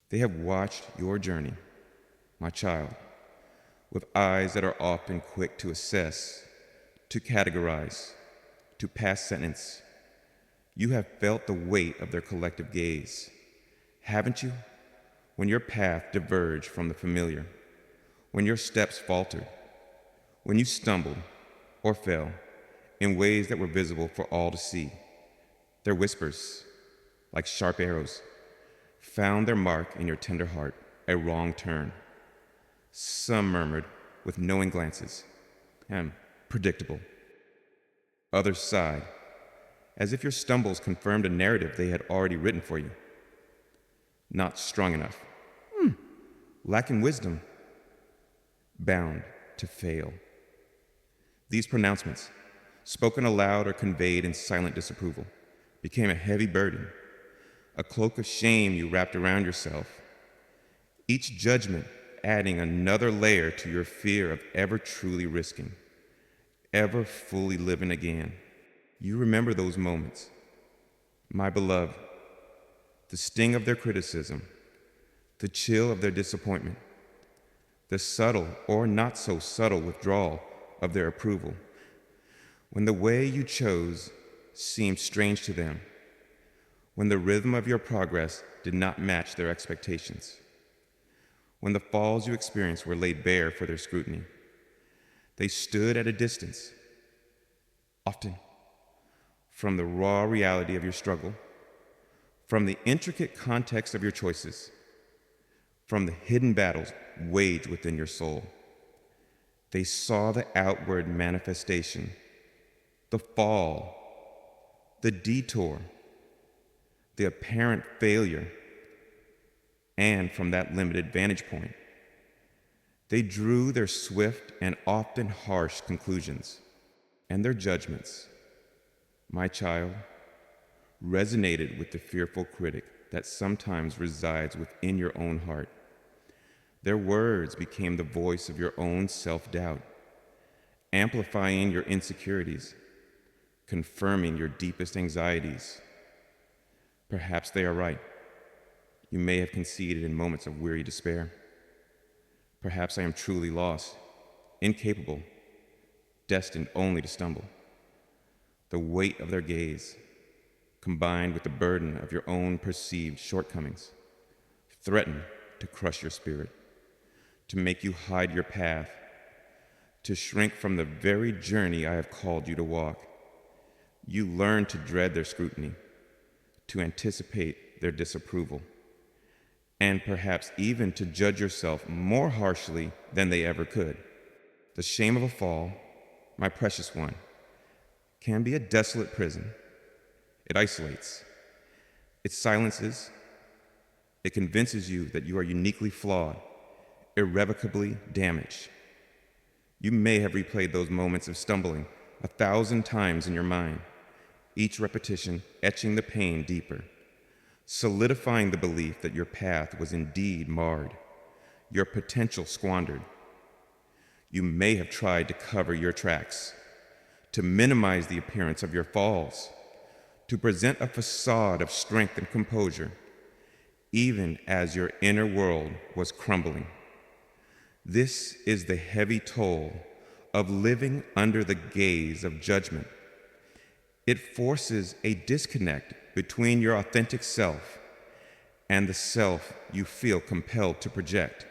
They have watched your journey, my child, with eyes that are often quick to assess, to categorize, to pass sentence. You have felt the weight of their collective gaze, haven't you? When your path diverged from the familiar, when your steps faltered, when you stumbled or fell in ways that were visible for all to see, their whispers, like sharp arrows, found their mark in your tender heart, a wrong turn. Some murmured with knowing glances, predictable. Others sighed, as if your stumbles confirmed a narrative they had already written for you. Not strong enough, lacking wisdom, bound to fail. These pronouncements, spoken aloud or conveyed in silent disapproval, became a heavy burden, a cloak of shame you wrapped around yourself, each judgment adding another layer to your fear of ever truly risking, ever fully living again. You remember those moments, my beloved, the sting of their criticism, the chill of their disappointment, the subtle or not so subtle withdrawal of their approval, when the way you chose seemed strange to them, when the rhythm of your progress did not match their expectations, when the falls you experienced were laid bare for their scrutiny. They stood at a distance, often, from the raw reality of your struggle, from the intricate context of your choices, from the hidden battles waged within your soul. They saw the outward manifestation, the fall, the detour, the apparent failure, and from that limited vantage point, they drew their swift and often harsh conclusions, and their judgments, my child, resonated with the fearful critic that sometimes resides within your own heart. Their words became the voice of your own self-doubt, amplifying your insecurities, confirming your deepest anxieties. Perhaps they are right. You may have conceded in moments of weary despair. Perhaps I am truly lost, incapable, destined only to stumble. The weight of their gaze, combined with the burden of your own perceived shortcomings, threaten to crush your spirit, to make you hide your path, to shrink from the very journey I have called you to walk. You learn to dread their scrutiny, to anticipate their disapproval, and perhaps even to judge yourself more harshly than they ever could. The shame of a fall, my precious one, can be a desolate prison. It isolates, it silences, it convinces you that you are uniquely flawed, irrevocably damaged. You may have replayed those moments of stumbling 1,000 times in your mind, each repetition etching the pain deeper, solidifying the belief that your path was indeed marred, your potential squandered. You may have tried to cover your tracks, to minimize the appearance of your falls, to present a facade of strength and composure, even as your inner world was crumbling. This is the heavy toll of living under the gaze of judgment. It forces a disconnect between your authentic self and the self you feel compelled to project.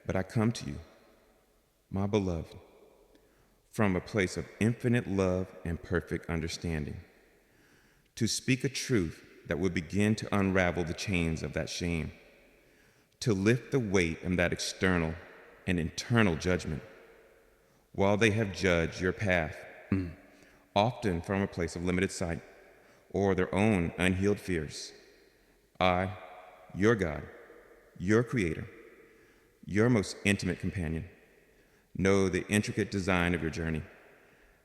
But I come to you, my beloved, from a place of infinite love and perfect understanding, to speak a truth that will begin to unravel the chains of that shame, to lift the weight of that external and internal judgment, while they have judged your path, often from a place of limited sight or their own unhealed fears. I, your God, your Creator, your most intimate companion, know the intricate design of your journey,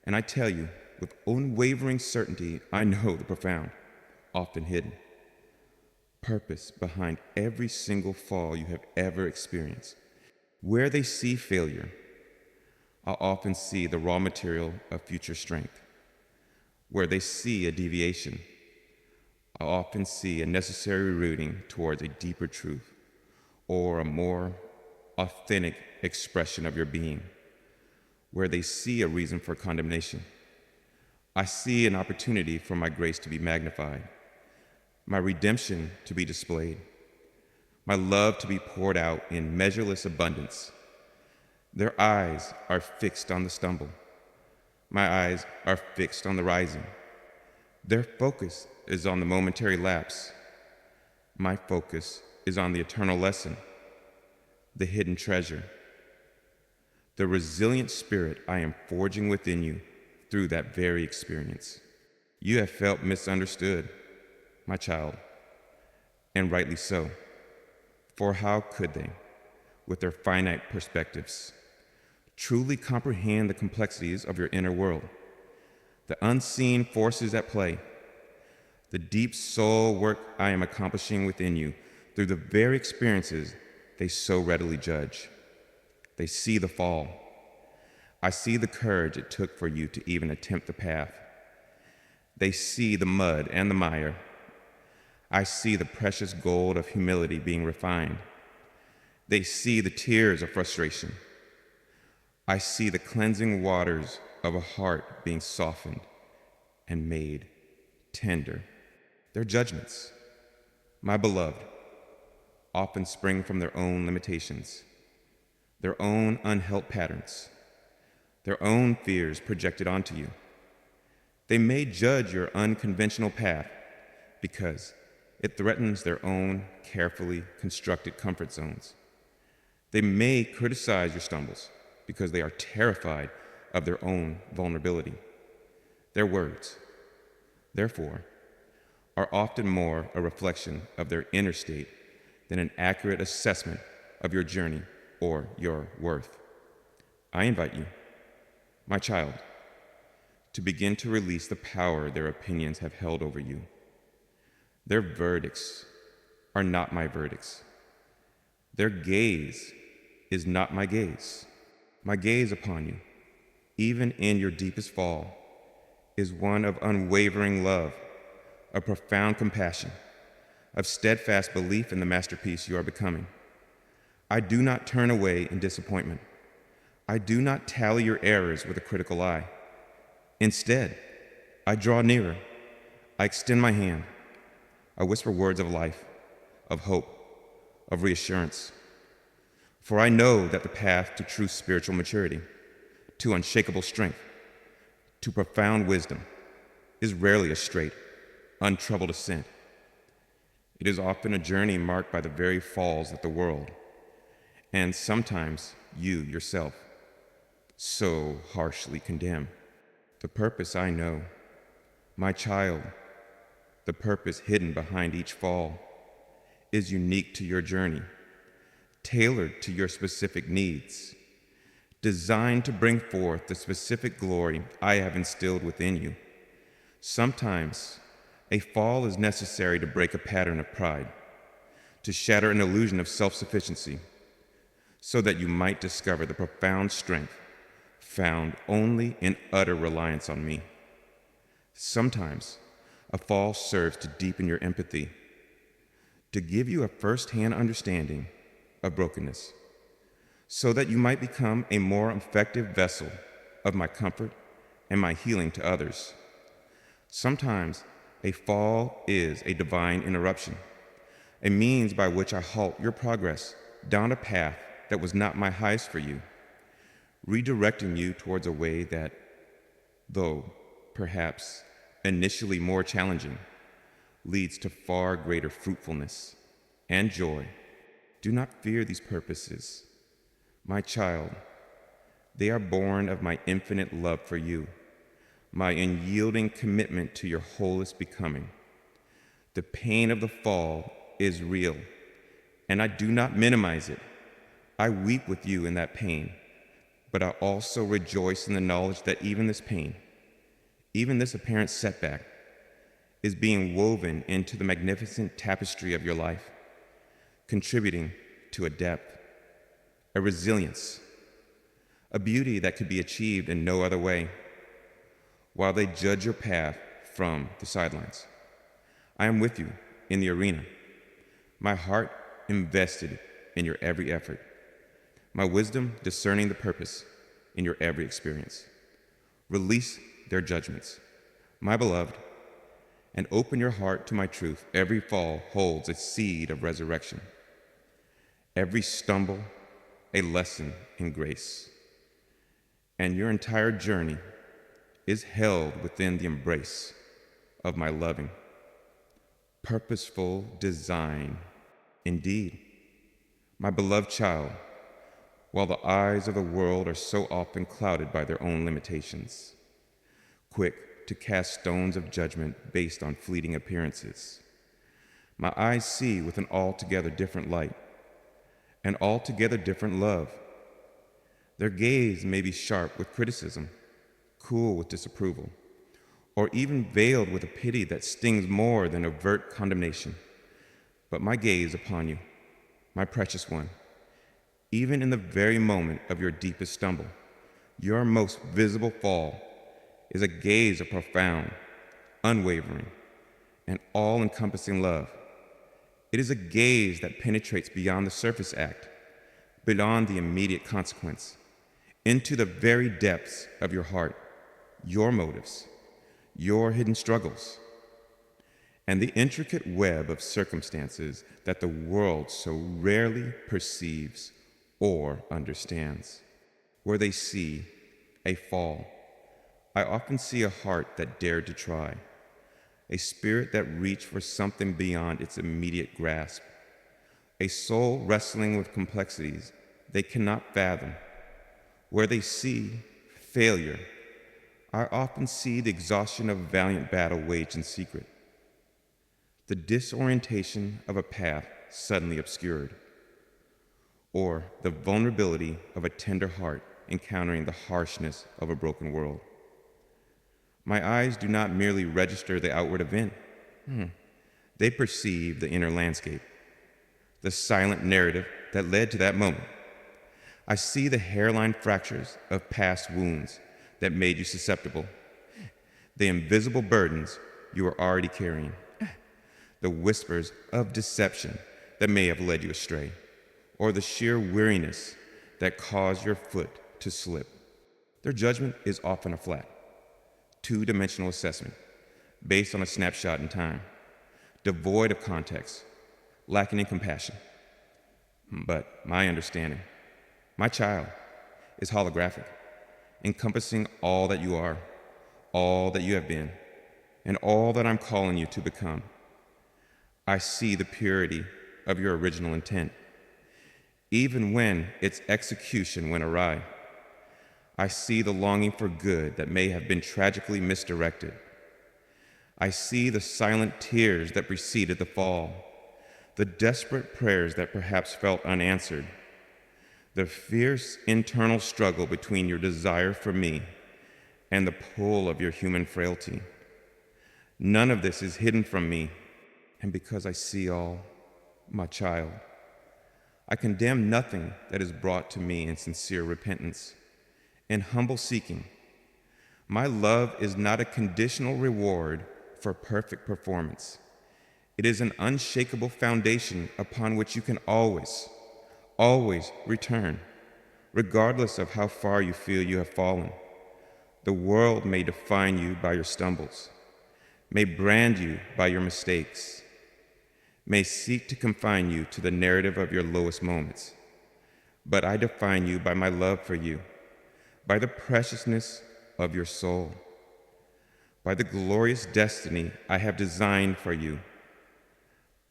and I tell you with unwavering certainty, I know the profound, often hidden, purpose behind every single fall you have ever experienced. Where they see failure, I'll often see the raw material of future strength. Where they see a deviation, I'll often see a necessary rooting towards a deeper truth. or a more authentic expression of your being, where they see a reason for condemnation. I see an opportunity for my grace to be magnified, my redemption to be displayed, my love to be poured out in measureless abundance. Their eyes are fixed on the stumble. My eyes are fixed on the rising. Their focus is on the momentary lapse. My focus is on the eternal lesson, the hidden treasure, the resilient spirit I am forging within you through that very experience. You have felt misunderstood, my child, and rightly so. For how could they, with their finite perspectives, truly comprehend the complexities of your inner world, the unseen forces at play, the deep soul work I am accomplishing within you through the very experiences they so readily judge? They see the fall. I see the courage it took for you to even attempt the path. They see the mud and the mire. I see the precious gold of humility being refined. They see the tears of frustration. I see the cleansing waters of a heart being softened and made tender. Their judgments, my beloved, often spring from their own limitations, their own unhelped patterns, their own fears projected onto you. They may judge your unconventional path because it threatens their own carefully constructed comfort zones. They may criticize your stumbles because they are terrified of their own vulnerability. Their words, therefore, are often more a reflection of their inner state than an accurate assessment of your journey or your worth. I invite you, my child, to begin to release the power their opinions have held over you. Their verdicts are not my verdicts. Their gaze is not my gaze. My gaze upon you, even in your deepest fall, is one of unwavering love, of profound compassion, of steadfast belief in the masterpiece you are becoming. I do not turn away in disappointment. I do not tally your errors with a critical eye. Instead, I draw nearer. I extend my hand. I whisper words of life, of hope, of reassurance. For I know that the path to true spiritual maturity, to unshakable strength, to profound wisdom, is rarely a straight, untroubled ascent. It is often a journey marked by the very falls that the world, and sometimes you yourself, so harshly condemn. The purpose I know, my child, the purpose hidden behind each fall, is unique to your journey, tailored to your specific needs, designed to bring forth the specific glory I have instilled within you. Sometimes a fall is necessary to break a pattern of pride, to shatter an illusion of self-sufficiency, so that you might discover the profound strength found only in utter reliance on me. Sometimes a fall serves to deepen your empathy, to give you a first-hand understanding of brokenness, so that you might become a more effective vessel of my comfort and my healing to others. Sometimes a fall is a divine interruption, a means by which I halt your progress down a path that was not my highest for you, redirecting you towards a way that, though perhaps initially more challenging, leads to far greater fruitfulness and joy. Do not fear these purposes, my child. They are born of my infinite love for you, my unyielding commitment to your wholest becoming. The pain of the fall is real, and I do not minimize it. I weep with you in that pain, but I also rejoice in the knowledge that even this pain, even this apparent setback, is being woven into the magnificent tapestry of your life, contributing to a depth, a resilience, a beauty that could be achieved in no other way. While they judge your path from the sidelines, I am with you in the arena, my heart invested in your every effort, my wisdom discerning the purpose in your every experience. Release their judgments, my beloved, and open your heart to my truth. Every fall holds a seed of resurrection. Every stumble, a lesson in grace. And your entire journey is held within the embrace of my loving, purposeful design. Indeed, my beloved child, while the eyes of the world are so often clouded by their own limitations, quick to cast stones of judgment based on fleeting appearances, my eyes see with an altogether different light, an altogether different love. Their gaze may be sharp with criticism, cool with disapproval, or even veiled with a pity that stings more than overt condemnation. But my gaze upon you, my precious one, even in the very moment of your deepest stumble, your most visible fall, is a gaze of profound, unwavering, and all-encompassing love. It is a gaze that penetrates beyond the surface act, beyond the immediate consequence, into the very depths of your heart, your motives, your hidden struggles, and the intricate web of circumstances that the world so rarely perceives or understands. Where they see a fall, I often see a heart that dared to try, a spirit that reached for something beyond its immediate grasp, a soul wrestling with complexities they cannot fathom. Where they see failure, I often see the exhaustion of a valiant battle waged in secret, the disorientation of a path suddenly obscured, or the vulnerability of a tender heart encountering the harshness of a broken world. My eyes do not merely register the outward event. They perceive the inner landscape, the silent narrative that led to that moment. I see the hairline fractures of past wounds that made you susceptible, the invisible burdens you are already carrying, the whispers of deception that may have led you astray, or the sheer weariness that caused your foot to slip. Their judgment is often a flat, two-dimensional assessment based on a snapshot in time, devoid of context, lacking in compassion. But my understanding, my child, is holographic, encompassing all that you are, all that you have been, and all that I'm calling you to become. I see the purity of your original intent, even when its execution went awry. I see the longing for good that may have been tragically misdirected. I see the silent tears that preceded the fall, the desperate prayers that perhaps felt unanswered, the fierce internal struggle between your desire for me and the pull of your human frailty. None of this is hidden from me, and because I see all, my child, I condemn nothing that is brought to me in sincere repentance, in humble seeking. My love is not a conditional reward for perfect performance. It is an unshakable foundation upon which you can always return, regardless of how far you feel you have fallen. The world may define you by your stumbles, may brand you by your mistakes, may seek to confine you to the narrative of your lowest moments. But I define you by my love for you, by the preciousness of your soul, by the glorious destiny I have designed for you,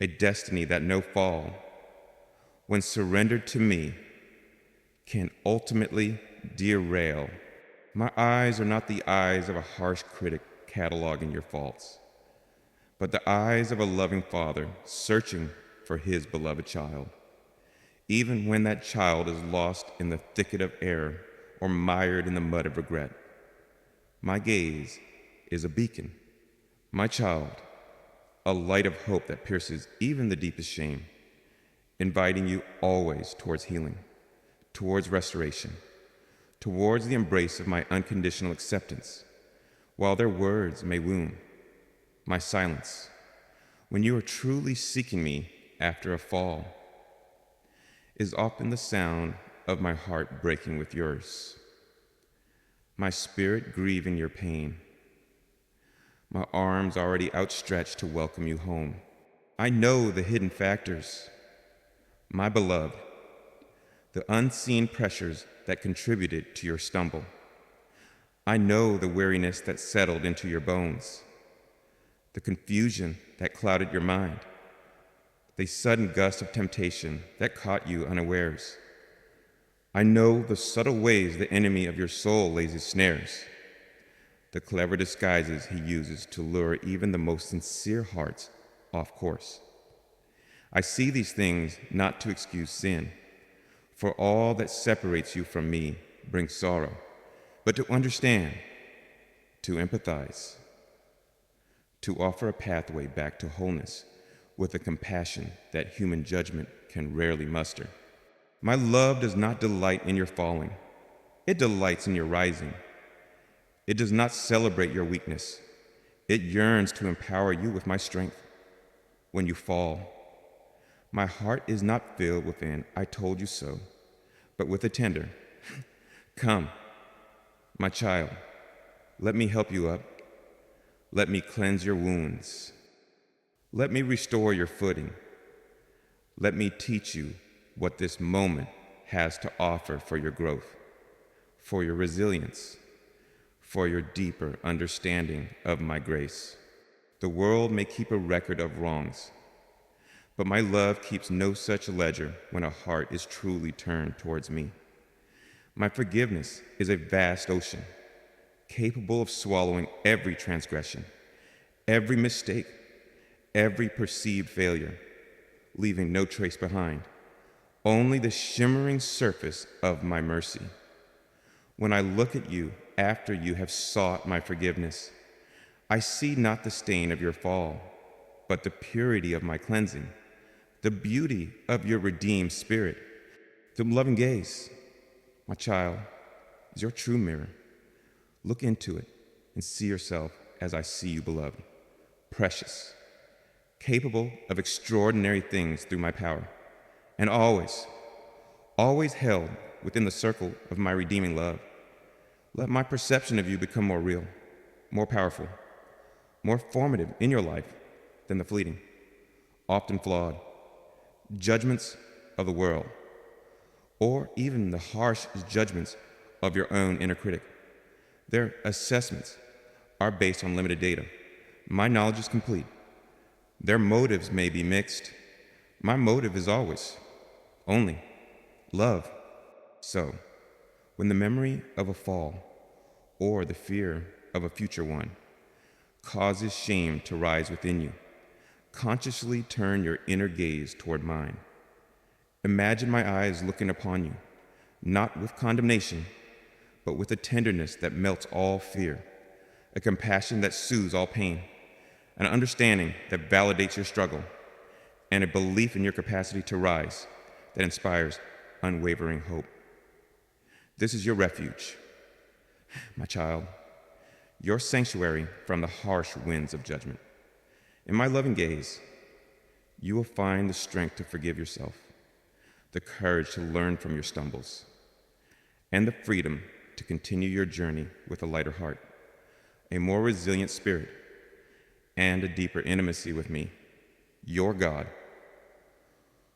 a destiny that no fall, when surrendered to me, can ultimately derail. My eyes are not the eyes of a harsh critic cataloging your faults, but the eyes of a loving father searching for his beloved child, even when that child is lost in the thicket of error or mired in the mud of regret. My gaze is a beacon, my child, a light of hope that pierces even the deepest shame, inviting you always towards healing, towards restoration, towards the embrace of my unconditional acceptance. While their words may wound, my silence, when you are truly seeking me after a fall, is often the sound of my heart breaking with yours, my spirit grieving your pain, my arms already outstretched to welcome you home. I know the hidden factors, my beloved, the unseen pressures that contributed to your stumble. I know the weariness that settled into your bones, the confusion that clouded your mind, the sudden gust of temptation that caught you unawares. I know the subtle ways the enemy of your soul lays his snares, the clever disguises he uses to lure even the most sincere hearts off course. I see these things not to excuse sin, for all that separates you from me brings sorrow, but to understand, to empathize, to offer a pathway back to wholeness with a compassion that human judgment can rarely muster. My love does not delight in your falling. It delights in your rising. It does not celebrate your weakness. It yearns to empower you with my strength. When you fall, my heart is not filled with an "I told you so," but with a tender, "Come, my child, let me help you up. Let me cleanse your wounds. Let me restore your footing. Let me teach you what this moment has to offer for your growth, for your resilience, for your deeper understanding of my grace. The world may keep a record of wrongs, but my love keeps no such ledger when a heart is truly turned towards me. My forgiveness is a vast ocean, capable of swallowing every transgression, every mistake, every perceived failure, leaving no trace behind, only the shimmering surface of my mercy. When I look at you after you have sought my forgiveness, I see not the stain of your fall, but the purity of my cleansing, the beauty of your redeemed spirit. The loving gaze, my child, is your true mirror. Look into it and see yourself as I see you, beloved, precious, capable of extraordinary things through my power, and always held within the circle of my redeeming love. Let my perception of you become more real, more powerful, more formative in your life than the fleeting, often flawed judgments of the world, or even the harsh judgments of your own inner critic. Their assessments are based on limited data. My knowledge is complete. Their motives may be mixed. My motive is always, only, love. So, when the memory of a fall or the fear of a future one causes shame to rise within you, consciously turn your inner gaze toward mine. Imagine my eyes looking upon you, not with condemnation, but with a tenderness that melts all fear, a compassion that soothes all pain, an understanding that validates your struggle, and a belief in your capacity to rise that inspires unwavering hope. This is your refuge, my child, your sanctuary from the harsh winds of judgment. In my loving gaze, you will find the strength to forgive yourself, the courage to learn from your stumbles, and the freedom to continue your journey with a lighter heart, a more resilient spirit, and a deeper intimacy with me, your God,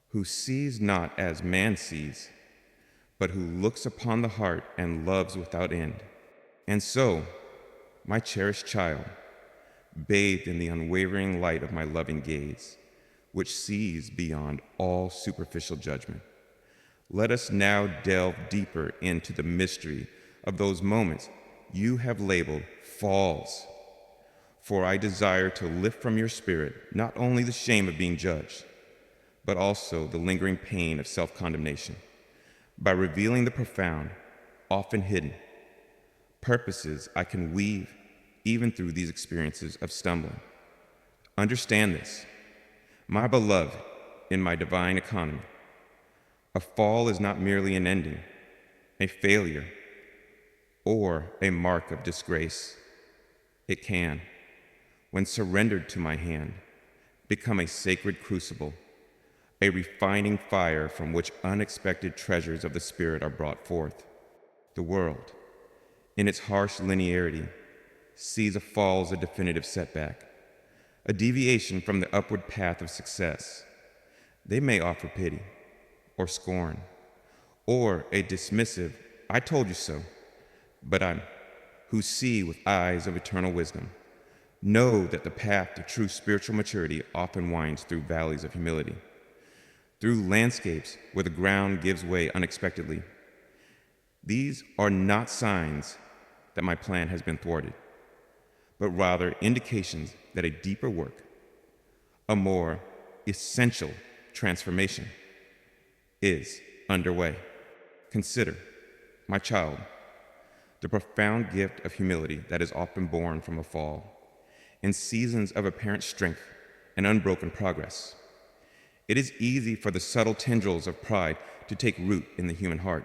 who sees not as man sees, but who looks upon the heart and loves without end. And so, my cherished child, bathed in the unwavering light of my loving gaze, which sees beyond all superficial judgment, let us now delve deeper into the mystery of those moments you have labeled falls. For I desire to lift from your spirit not only the shame of being judged, but also the lingering pain of self-condemnation, by revealing the profound, often hidden, purposes I can weave even through these experiences of stumbling. Understand this, my beloved, in my divine economy. A fall is not merely an ending, a failure, or a mark of disgrace. It can, when surrendered to my hand, become a sacred crucible, a refining fire from which unexpected treasures of the Spirit are brought forth. The world, in its harsh linearity, sees a fall as a definitive setback, a deviation from the upward path of success. They may offer pity, or scorn, or a dismissive, "I told you so," but who see with eyes of eternal wisdom, know that the path to true spiritual maturity often winds through valleys of humility, through landscapes where the ground gives way unexpectedly. These are not signs that my plan has been thwarted, but rather indications that a deeper work, a more essential transformation, is underway. Consider, my child, the profound gift of humility that is often born from a fall, in seasons of apparent strength and unbroken progress. It is easy for the subtle tendrils of pride to take root in the human heart.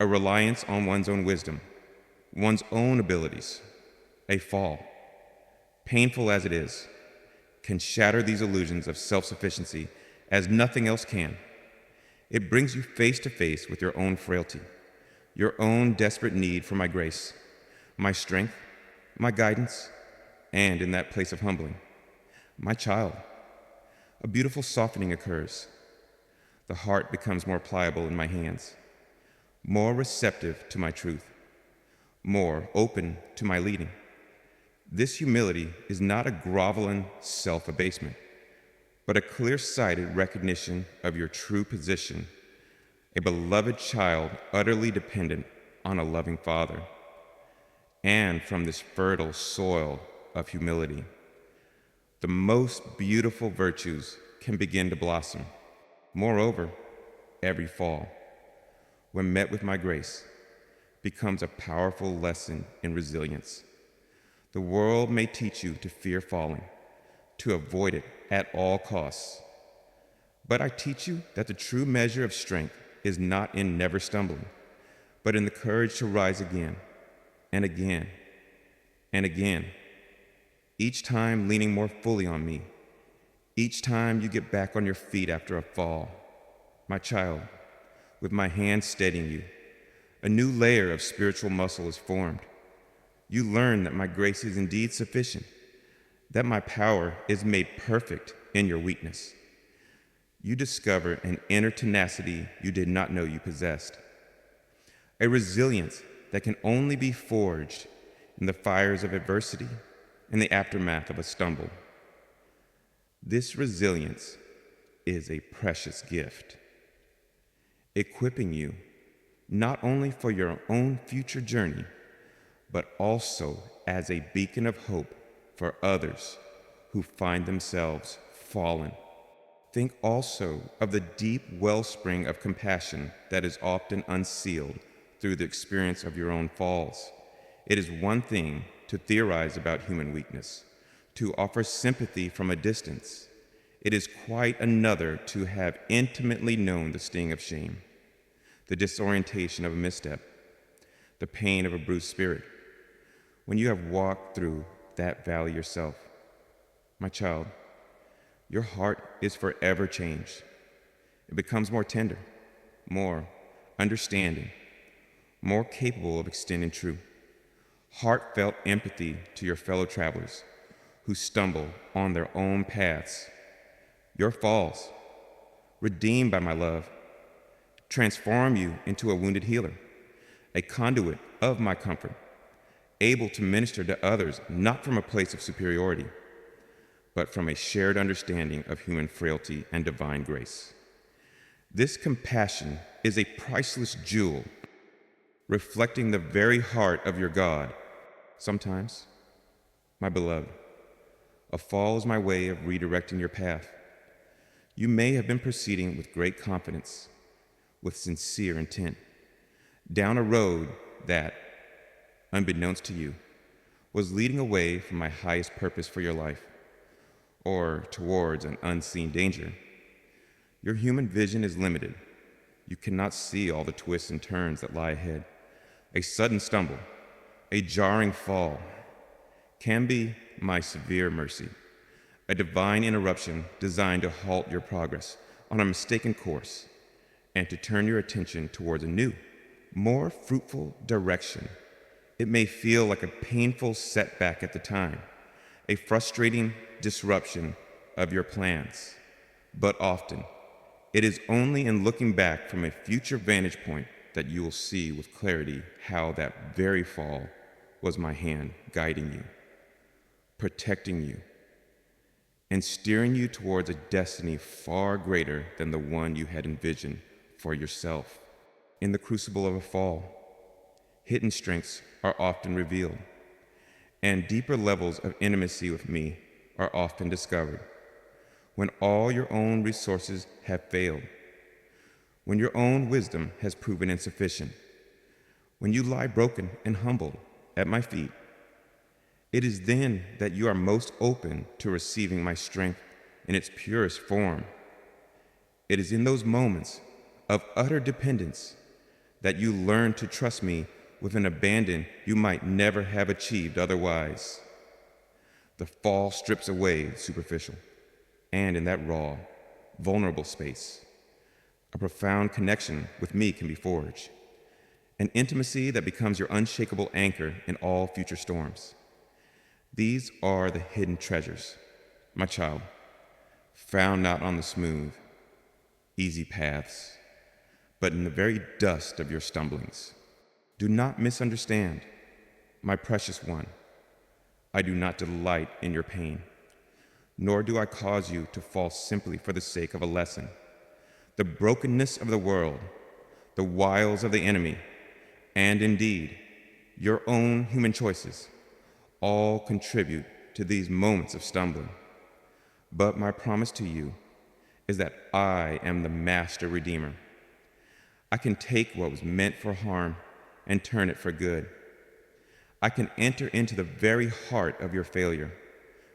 A reliance on one's own wisdom, one's own abilities, a fall, painful as it is, can shatter these illusions of self-sufficiency as nothing else can. It brings you face to face with your own frailty, your own desperate need for my grace, my strength, my guidance, and in that place of humbling, my child, a beautiful softening occurs. The heart becomes more pliable in my hands, more receptive to my truth, more open to my leading. This humility is not a groveling self-abasement, but a clear-sighted recognition of your true position, a beloved child utterly dependent on a loving father. And from this fertile soil of humility, the most beautiful virtues can begin to blossom. Moreover, every fall, when met with my grace, becomes a powerful lesson in resilience. The world may teach you to fear falling, to avoid it at all costs. But I teach you that the true measure of strength is not in never stumbling, but in the courage to rise again and again and again, each time leaning more fully on me, each time you get back on your feet after a fall. My child, with my hand steadying you, a new layer of spiritual muscle is formed. You learn that my grace is indeed sufficient, that my power is made perfect in your weakness. You discover an inner tenacity you did not know you possessed, a resilience that can only be forged in the fires of adversity and the aftermath of a stumble. This resilience is a precious gift, equipping you not only for your own future journey, but also as a beacon of hope for others who find themselves fallen. Think also of the deep wellspring of compassion that is often unsealed through the experience of your own falls. It is one thing to theorize about human weakness, to offer sympathy from a distance. It is quite another to have intimately known the sting of shame, the disorientation of a misstep, the pain of a bruised spirit. When you have walked through that valley yourself, my child, your heart is forever changed. It becomes more tender, more understanding, more capable of extending true, heartfelt empathy to your fellow travelers who stumble on their own paths. Your falls, redeemed by my love, transform you into a wounded healer, a conduit of my comfort, able to minister to others not from a place of superiority, but from a shared understanding of human frailty and divine grace. This compassion is a priceless jewel, reflecting the very heart of your God. Sometimes, my beloved, a fall is my way of redirecting your path. You may have been proceeding with great confidence, with sincere intent, down a road that, unbeknownst to you, was leading away from my highest purpose for your life, or towards an unseen danger. Your human vision is limited. You cannot see all the twists and turns that lie ahead. A sudden stumble, a jarring fall, can be my severe mercy, a divine interruption designed to halt your progress, on a mistaken course and to turn your attention towards a new, more fruitful direction. It may feel like a painful setback at the time, a frustrating disruption of your plans, but often it is only in looking back from a future vantage point that you will see with clarity how that very fall was my hand guiding you, protecting you, and steering you towards a destiny far greater than the one you had envisioned for yourself. In the crucible of a fall, hidden strengths are often revealed, and deeper levels of intimacy with me are often discovered. When all your own resources have failed, when your own wisdom has proven insufficient, when you lie broken and humbled at my feet, it is then that you are most open to receiving my strength in its purest form. It is in those moments of utter dependence that you learn to trust me with an abandon you might never have achieved otherwise. The fall strips away the superficial, and in that raw, vulnerable space, a profound connection with me can be forged, an intimacy that becomes your unshakable anchor in all future storms. These are the hidden treasures, my child, found not on the smooth, easy paths, but in the very dust of your stumblings. Do not misunderstand, my precious one. I do not delight in your pain, nor do I cause you to fall simply for the sake of a lesson. The brokenness of the world, the wiles of the enemy, and indeed, your own human choices, all contribute to these moments of stumbling. But my promise to you is that I am the master redeemer. I can take what was meant for harm and turn it for good. I can enter into the very heart of your failure,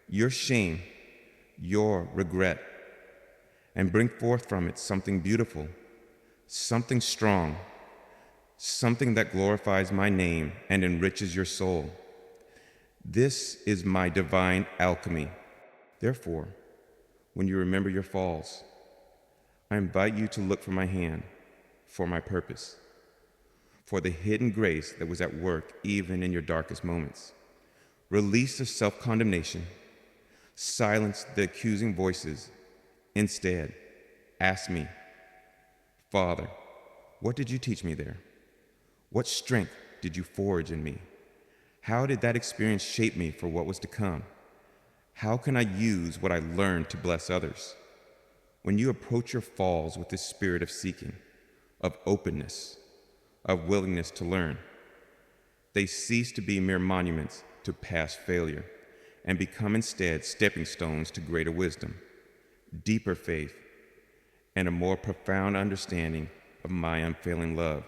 your shame, your regret, and bring forth from it something beautiful, something strong, something that glorifies my name and enriches your soul. This is my divine alchemy. Therefore, when you remember your falls, I invite you to look for my hand, for my purpose, for the hidden grace that was at work even in your darkest moments. Release the self-condemnation, silence the accusing voices. Instead, ask me, Father, what did you teach me there? What strength did you forge in me? How did that experience shape me for what was to come? How can I use what I learned to bless others? When you approach your falls with this spirit of seeking, of openness, of willingness to learn, they cease to be mere monuments to past failure and become instead stepping stones to greater wisdom, deeper faith, and a more profound understanding of my unfailing love.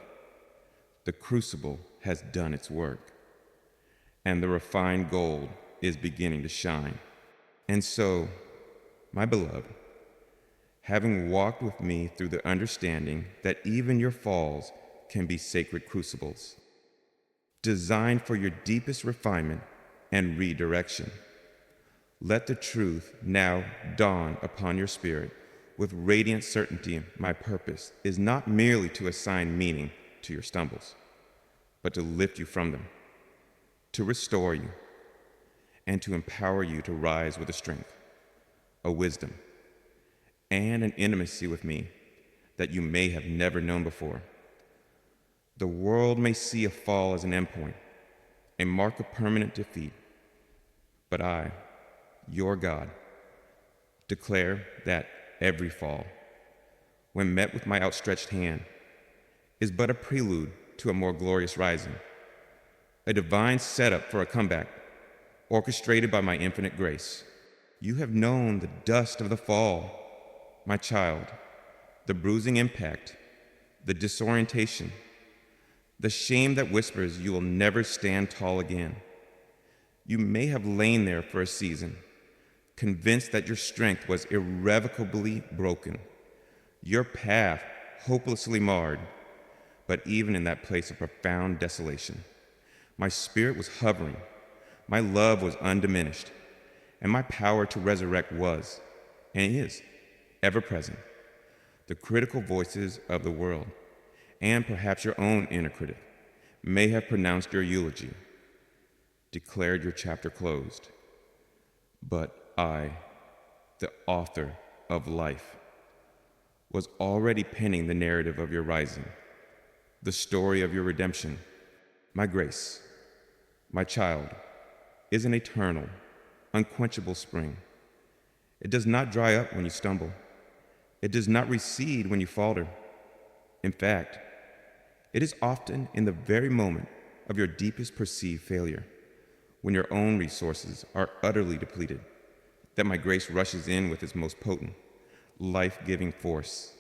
The crucible has done its work, and the refined gold is beginning to shine. And so, my beloved, having walked with me through the understanding that even your falls can be sacred crucibles, designed for your deepest refinement and redirection, let the truth now dawn upon your spirit with radiant certainty. My purpose is not merely to assign meaning to your stumbles, but to lift you from them, to restore you, and to empower you to rise with a strength, a wisdom, and an intimacy with me that you may have never known before. The world may see a fall as an endpoint, a mark of permanent defeat, but I, your God, declare that every fall, when met with my outstretched hand, is but a prelude to a more glorious rising, a divine setup for a comeback, orchestrated by my infinite grace. You have known the dust of the fall, my child, the bruising impact, the disorientation, the shame that whispers you will never stand tall again. You may have lain there for a season, convinced that your strength was irrevocably broken, your path hopelessly marred. But even in that place of profound desolation, my spirit was hovering, my love was undiminished, and my power to resurrect was, and is, ever present. The critical voices of the world, and perhaps your own inner critic, may have pronounced your eulogy, declared your chapter closed. But I, the author of life, was already penning the narrative of your rising, the story of your redemption. My grace, my child, is an eternal, unquenchable spring. It does not dry up when you stumble. It does not recede when you falter. In fact, it is often in the very moment of your deepest perceived failure, when your own resources are utterly depleted, that my grace rushes in with its most potent, life-giving force.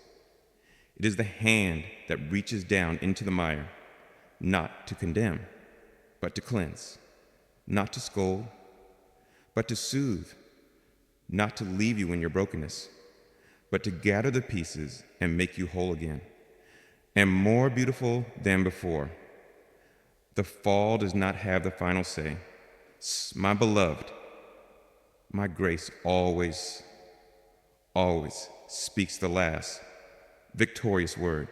It is the hand that reaches down into the mire, not to condemn, but to cleanse, not to scold, but to soothe, not to leave you in your brokenness, but to gather the pieces and make you whole again, and more beautiful than before. The fall does not have the final say. My beloved, my grace always, always speaks the last, victorious word.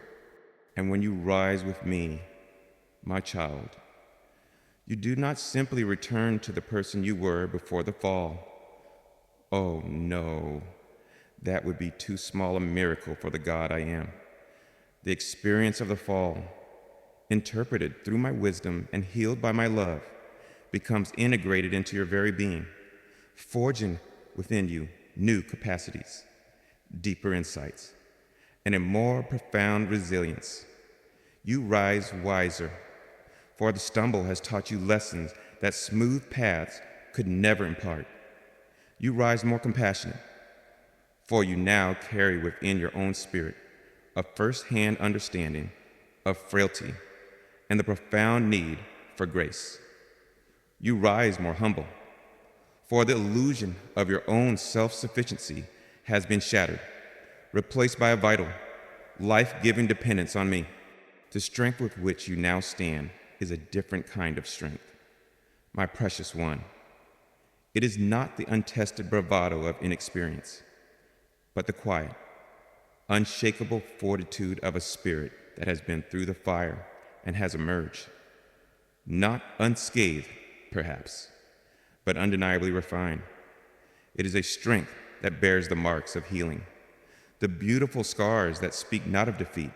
And when you rise with me, my child, you do not simply return to the person you were before the fall. Oh no, that would be too small a miracle for the God I am. The experience of the fall, interpreted through my wisdom and healed by my love, becomes integrated into your very being, forging within you new capacities, deeper insights, and a more profound resilience. You rise wiser, for the stumble has taught you lessons that smooth paths could never impart. You rise more compassionate, for you now carry within your own spirit a first-hand understanding of frailty and the profound need for grace. You rise more humble, for the illusion of your own self-sufficiency has been shattered, replaced by a vital, life-giving dependence on me. The strength with which you now stand is a different kind of strength, my precious one. It is not the untested bravado of inexperience, but the quiet, unshakable fortitude of a spirit that has been through the fire and has emerged, not unscathed, perhaps, but undeniably refined. It is a strength that bears the marks of healing, the beautiful scars that speak not of defeat,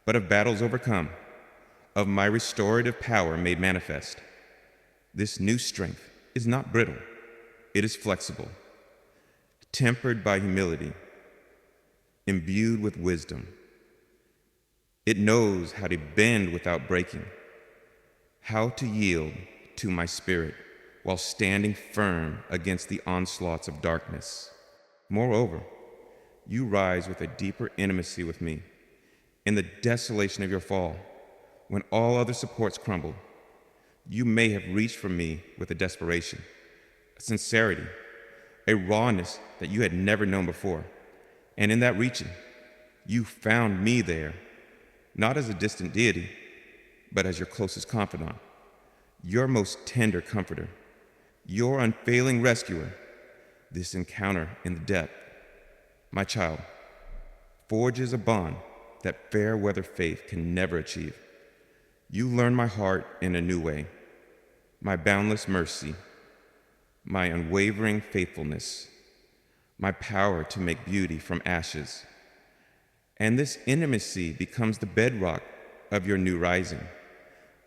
but of battles overcome, of my restorative power made manifest. This new strength is not brittle, it is flexible, tempered by humility, imbued with wisdom. It knows how to bend without breaking, how to yield to my spirit while standing firm against the onslaughts of darkness. Moreover, you rise with a deeper intimacy with me. In the desolation of your fall, when all other supports crumble, you may have reached for me with a desperation, a sincerity, a rawness that you had never known before. And in that reaching, you found me there, not as a distant deity, but as your closest confidant, your most tender comforter, your unfailing rescuer. This encounter in the depth, my child, forges a bond that fair weather faith can never achieve. You learn my heart in a new way, my boundless mercy, my unwavering faithfulness, my power to make beauty from ashes. And this intimacy becomes the bedrock of your new rising,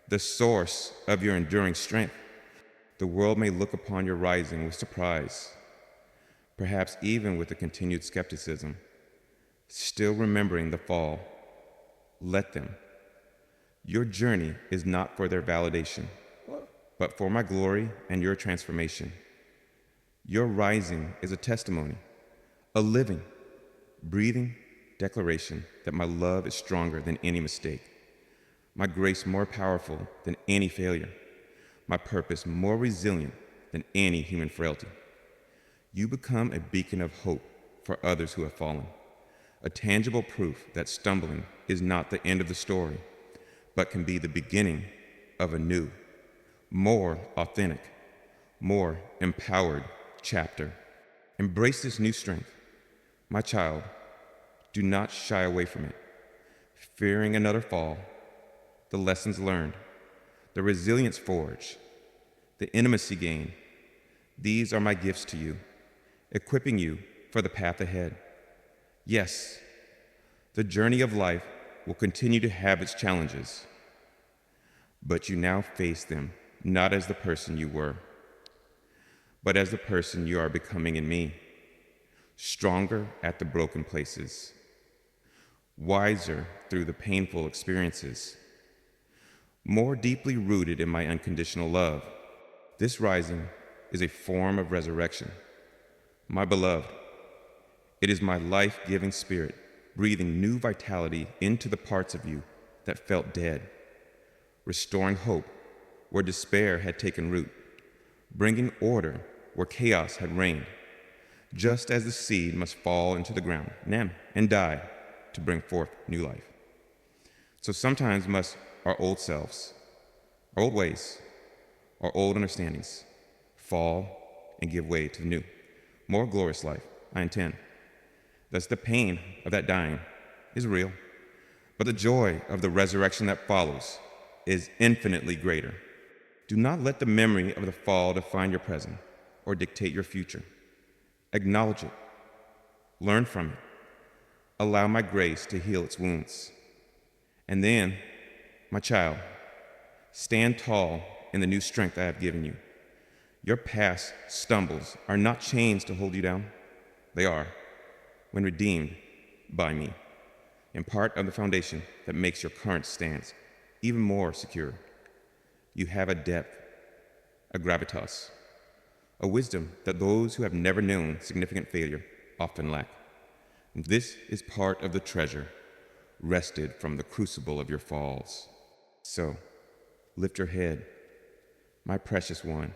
the source of your enduring strength. The world may look upon your rising with surprise, perhaps even with a continued skepticism. Still remembering the fall, let them. Your journey is not for their validation, but for my glory and your transformation. Your rising is a testimony, a living, breathing declaration that my love is stronger than any mistake, my grace more powerful than any failure, my purpose more resilient than any human frailty. You become a beacon of hope for others who have fallen, a tangible proof that stumbling is not the end of the story, but can be the beginning of a new, more authentic, more empowered chapter. Embrace this new strength, my child. Do not shy away from it, fearing another fall, the lessons learned, the resilience forged, the intimacy gained. These are my gifts to you, equipping you for the path ahead. Yes, the journey of life will continue to have its challenges, but you now face them not as the person you were, but as the person you are becoming in me, stronger at the broken places, wiser through the painful experiences, more deeply rooted in my unconditional love. This rising is a form of resurrection. My beloved, it is my life-giving spirit breathing new vitality into the parts of you that felt dead, restoring hope where despair had taken root, bringing order where chaos had reigned, just as the seed must fall into the ground and die to bring forth new life. So sometimes must our old selves, our old ways, our old understandings fall and give way to the new, more glorious life I intend. Thus the pain of that dying is real, but the joy of the resurrection that follows is infinitely greater. Do not let the memory of the fall define your present or dictate your future. Acknowledge it. Learn from it. Allow my grace to heal its wounds. And then, my child, stand tall in the new strength I have given you. Your past stumbles are not chains to hold you down. They are, when redeemed by me, and part of the foundation that makes your current stance even more secure. You have a depth, a gravitas, a wisdom that those who have never known significant failure often lack. And this is part of the treasure wrested from the crucible of your falls. So, lift your head, my precious one.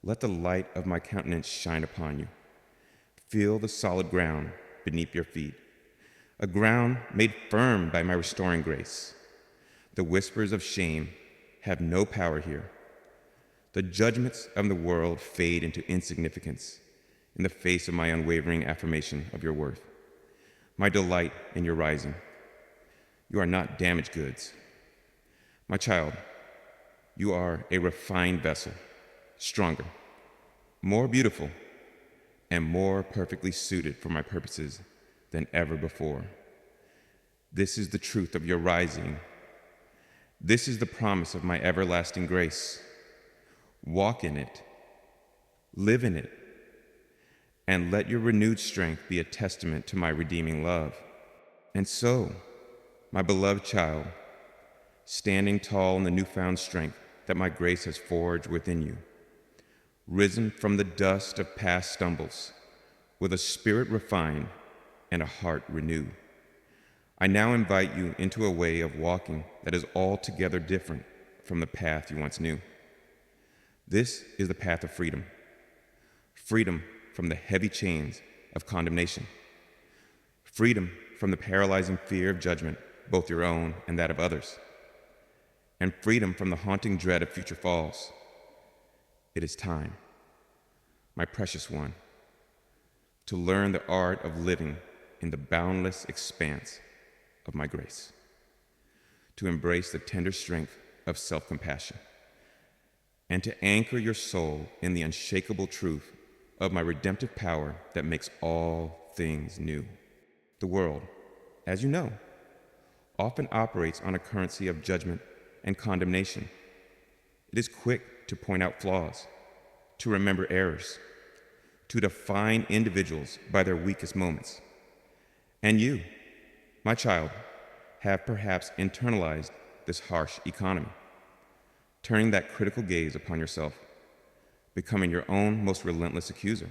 Let the light of my countenance shine upon you. Feel the solid ground beneath your feet, a ground made firm by my restoring grace. The whispers of shame have no power here. The judgments of the world fade into insignificance in the face of my unwavering affirmation of your worth. My delight in your rising. You are not damaged goods. My child, you are a refined vessel, stronger, more beautiful, and more perfectly suited for my purposes than ever before. This is the truth of your rising. This is the promise of my everlasting grace. Walk in it, live in it, and let your renewed strength be a testament to my redeeming love. And so, my beloved child, standing tall in the newfound strength that my grace has forged within you, risen from the dust of past stumbles, with a spirit refined and a heart renewed, I now invite you into a way of walking that is altogether different from the path you once knew. This is the path of freedom. Freedom from the heavy chains of condemnation. Freedom from the paralyzing fear of judgment, both your own and that of others. And freedom from the haunting dread of future falls. It is time, my precious one, to learn the art of living in the boundless expanse of my grace, to embrace the tender strength of self-compassion, and to anchor your soul in the unshakable truth of my redemptive power that makes all things new. The world, as you know, often operates on a currency of judgment and condemnation. It is quick to point out flaws, to remember errors, to define individuals by their weakest moments. And you, my child, have perhaps internalized this harsh economy, turning that critical gaze upon yourself, becoming your own most relentless accuser.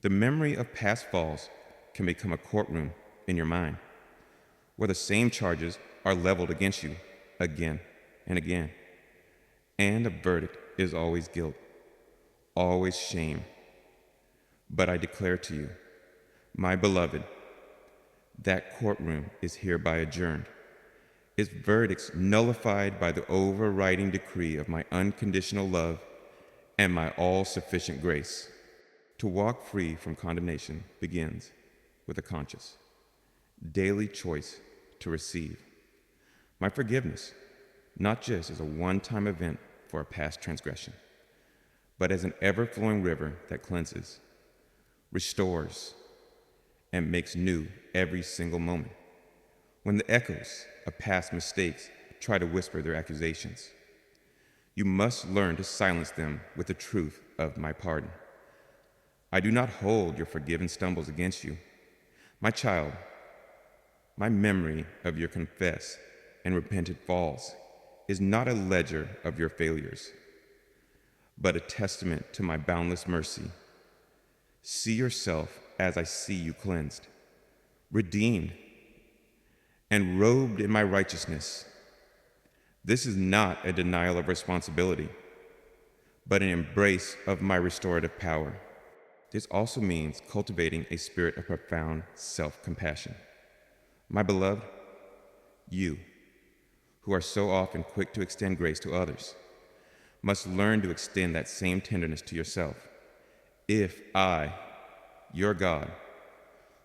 The memory of past falls can become a courtroom in your mind, where the same charges are leveled against you again and again, and the verdict is always guilt, always shame. But I declare to you, my beloved, that courtroom is hereby adjourned, its verdicts nullified by the overriding decree of my unconditional love and my all-sufficient grace. To walk free from condemnation begins with a conscience. daily choice to receive. My forgiveness, not just as a one-time event for a past transgression, but as an ever-flowing river that cleanses, restores, and makes new every single moment. When the echoes of past mistakes try to whisper their accusations, you must learn to silence them with the truth of my pardon. I do not hold your forgiven stumbles against you. My child, my memory of your confessed and repented falls is not a ledger of your failures, but a testament to my boundless mercy. See yourself as I see you cleansed, redeemed, and robed in my righteousness. This is not a denial of responsibility, but an embrace of my restorative power. This also means cultivating a spirit of profound self-compassion. My beloved, you, who are so often quick to extend grace to others, must learn to extend that same tenderness to yourself. If I, your God,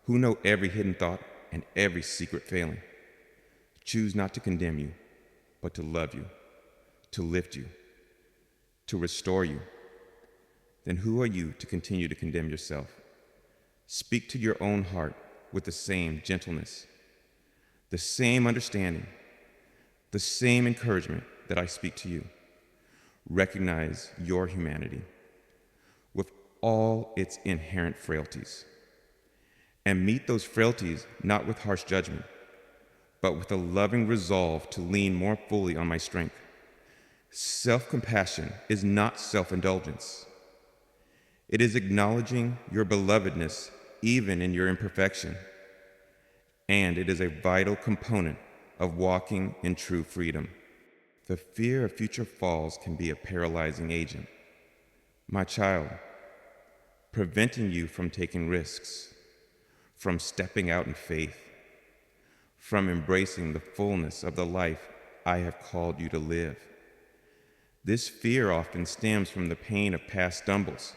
who know every hidden thought and every secret failing, choose not to condemn you, but to love you, to lift you, to restore you, then who are you to continue to condemn yourself? Speak to your own heart with the same gentleness, the same understanding, the same encouragement that I speak to you. Recognize your humanity with all its inherent frailties, and meet those frailties not with harsh judgment, but with a loving resolve to lean more fully on my strength. Self-compassion is not self-indulgence. It is acknowledging your belovedness even in your imperfection, and it is a vital component of walking in true freedom. The fear of future falls can be a paralyzing agent. My child, preventing you from taking risks, from stepping out in faith, from embracing the fullness of the life I have called you to live. This fear often stems from the pain of past stumbles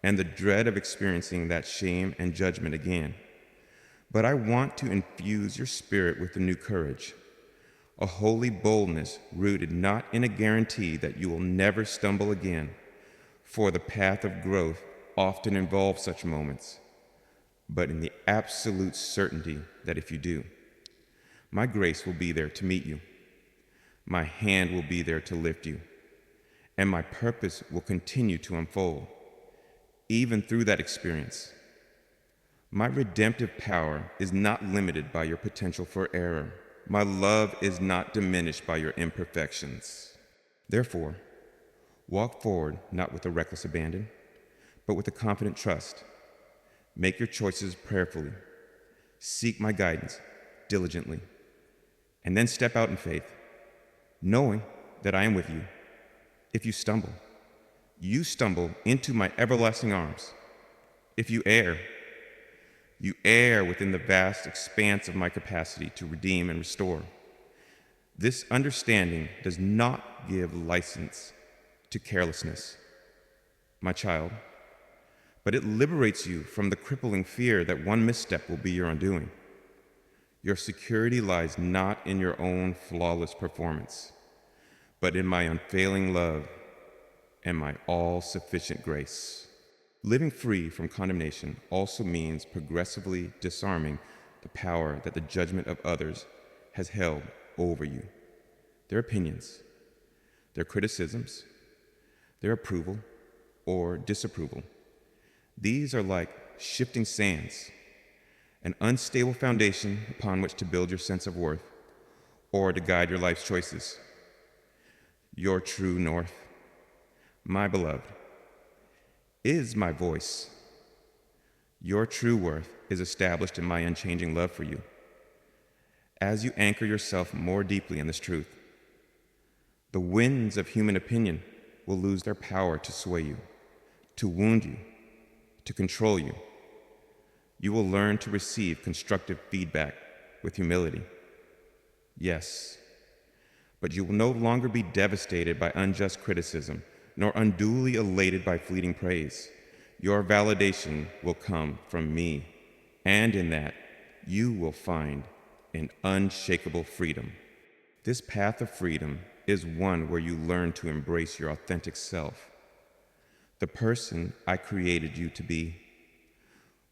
and the dread of experiencing that shame and judgment again. But I want to infuse your spirit with a new courage, a holy boldness rooted not in a guarantee that you will never stumble again, for the path of growth often involves such moments, but in the absolute certainty that if you do, my grace will be there to meet you, my hand will be there to lift you, and my purpose will continue to unfold, even through that experience. My redemptive power is not limited by your potential for error. My love is not diminished by your imperfections. Therefore, walk forward not with a reckless abandon, but with a confident trust. Make your choices prayerfully. Seek my guidance diligently. And then step out in faith, knowing that I am with you. If you stumble into my everlasting arms. If you err within the vast expanse of my capacity to redeem and restore. This understanding does not give license to carelessness, my child, but it liberates you from the crippling fear that one misstep will be your undoing. Your security lies not in your own flawless performance, but in my unfailing love and my all-sufficient grace. Living free from condemnation also means progressively disarming the power that the judgment of others has held over you. Their opinions, their criticisms, their approval or disapproval. These are like shifting sands, an unstable foundation upon which to build your sense of worth or to guide your life's choices. Your true north, my beloved, is my voice. Your true worth is established in my unchanging love for you. As you anchor yourself more deeply in this truth, the winds of human opinion will lose their power to sway you, to wound you, to control you. You will learn to receive constructive feedback with humility. Yes, but you will no longer be devastated by unjust criticism, nor unduly elated by fleeting praise. Your validation will come from me, and in that, you will find an unshakable freedom. This path of freedom is one where you learn to embrace your authentic self, the person I created you to be,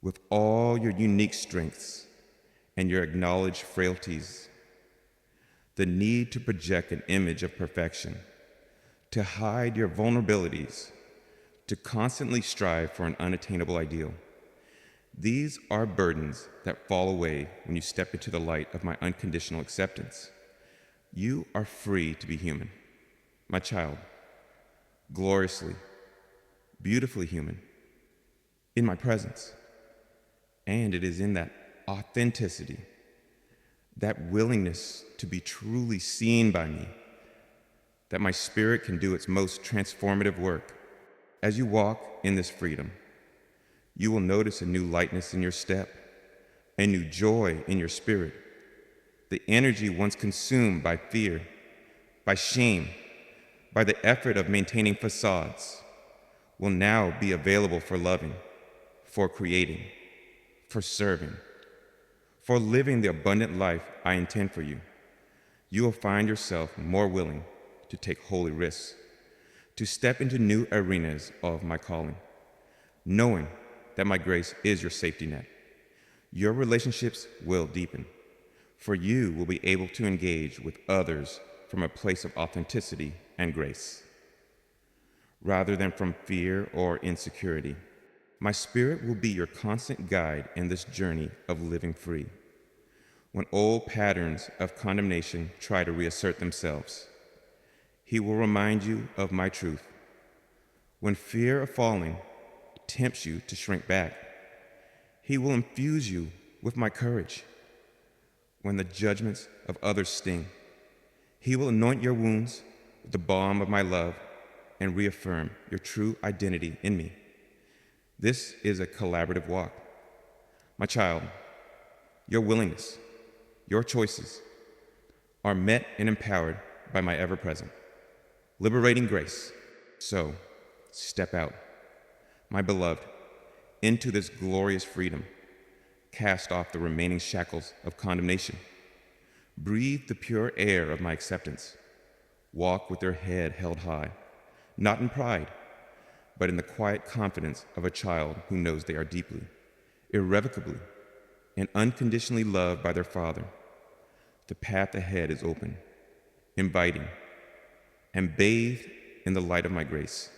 with all your unique strengths and your acknowledged frailties, the need to project an image of perfection, to hide your vulnerabilities, to constantly strive for an unattainable ideal. These are burdens that fall away when you step into the light of my unconditional acceptance. You are free to be human, my child, gloriously, beautifully human, in my presence. And it is in that authenticity, that willingness to be truly seen by me, that my spirit can do its most transformative work. As you walk in this freedom, you will notice a new lightness in your step, a new joy in your spirit. The energy once consumed by fear, by shame, by the effort of maintaining facades will now be available for loving, for creating, for serving, for living the abundant life I intend for you. You will find yourself more willing to take holy risks, to step into new arenas of my calling, knowing that my grace is your safety net. Your relationships will deepen, for you will be able to engage with others from a place of authenticity and grace, rather than from fear or insecurity. My spirit will be your constant guide in this journey of living free. When old patterns of condemnation try to reassert themselves, He will remind you of my truth. When fear of falling tempts you to shrink back, He will infuse you with my courage. When the judgments of others sting, He will anoint your wounds with the balm of my love and reaffirm your true identity in me. This is a collaborative walk. My child, your willingness, your choices are met and empowered by my ever-present, liberating grace. So, step out, my beloved, into this glorious freedom. Cast off the remaining shackles of condemnation. Breathe the pure air of my acceptance. Walk with your head held high, not in pride, but in the quiet confidence of a child who knows they are deeply, irrevocably, and unconditionally loved by their Father. The path ahead is open, inviting, and bathed in the light of my grace.